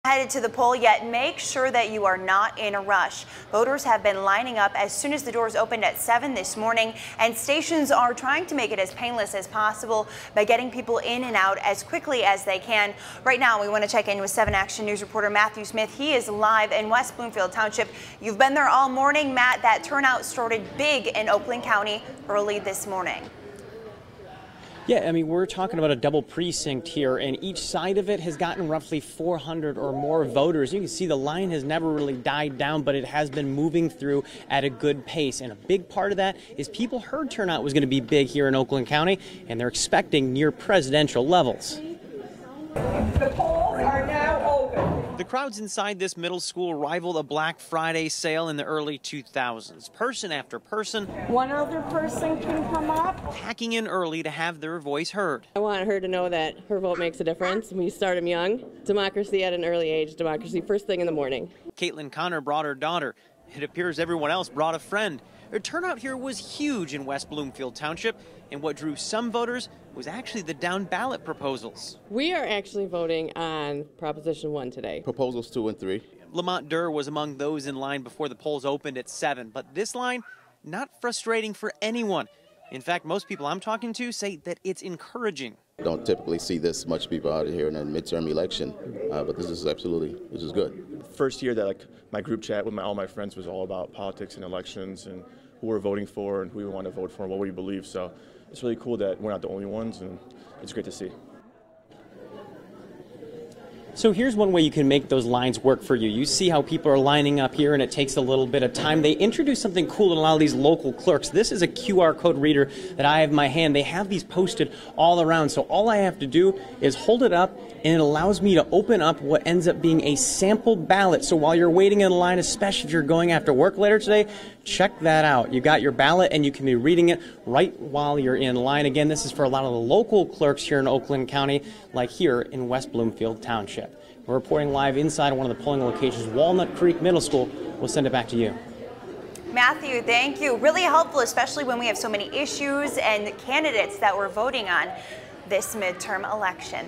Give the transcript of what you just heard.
Headed to the poll yet, make sure that you are not in a rush. Voters have been lining up as soon as the doors opened at 7 this morning, and stations are trying to make it as painless as possible by getting people in and out as quickly as they can. Right now, we want to check in with 7 Action News reporter Matthew Smith. He is live in West Bloomfield Township. You've been there all morning, Matt. That turnout started big in Oakland County early this morning. Yeah, I mean, we're talking about a double precinct here, and each side of it has gotten roughly 400 or more voters. You can see the line has never really died down, but it has been moving through at a good pace. And a big part of that is people heard turnout was going to be big here in Oakland County, and they're expecting near presidential levels. The polls are now open. The crowds inside this middle school rival a Black Friday sale in the early 2000s. Person after person, One other person can come up. packing in early to have their voice heard. I want her to know that her vote makes a difference. We start them young. Democracy at an early age. Democracy first thing in the morning. Caitlin Connor brought her daughter. It appears everyone else brought a friend. The turnout here was huge in West Bloomfield Township, and what drew some voters was actually the down ballot proposals. We are actually voting on Proposition 1 today. Proposals 2 and 3. Lamont Durr was among those in line before the polls opened at 7, but this line, not frustrating for anyone. In fact, most people I'm talking to say that it's encouraging. Don't typically see this much people out here in a midterm election, but this is good. First year that my group chat with all my friends was all about politics and elections and who we're voting for and who we want to vote for and what we believe. So it's really cool that we're not the only ones, and it's great to see. So here's one way you can make those lines work for you. You see how people are lining up here, and it takes a little bit of time. They introduced something cool in a lot of these local clerks. This is a QR code reader that I have in my hand. They have these posted all around. So all I have to do is hold it up, and it allows me to open up what ends up being a sample ballot. So while you're waiting in line, especially if you're going after work later today, check that out. You got your ballot, and you can be reading it right while you're in line. Again, this is for a lot of the local clerks here in Oakland County, like here in West Bloomfield Township. We're reporting live inside one of the polling locations, Walnut Creek Middle School. We'll send it back to you. Matthew, thank you. Really helpful, especially when we have so many issues and candidates that we're voting on this midterm election.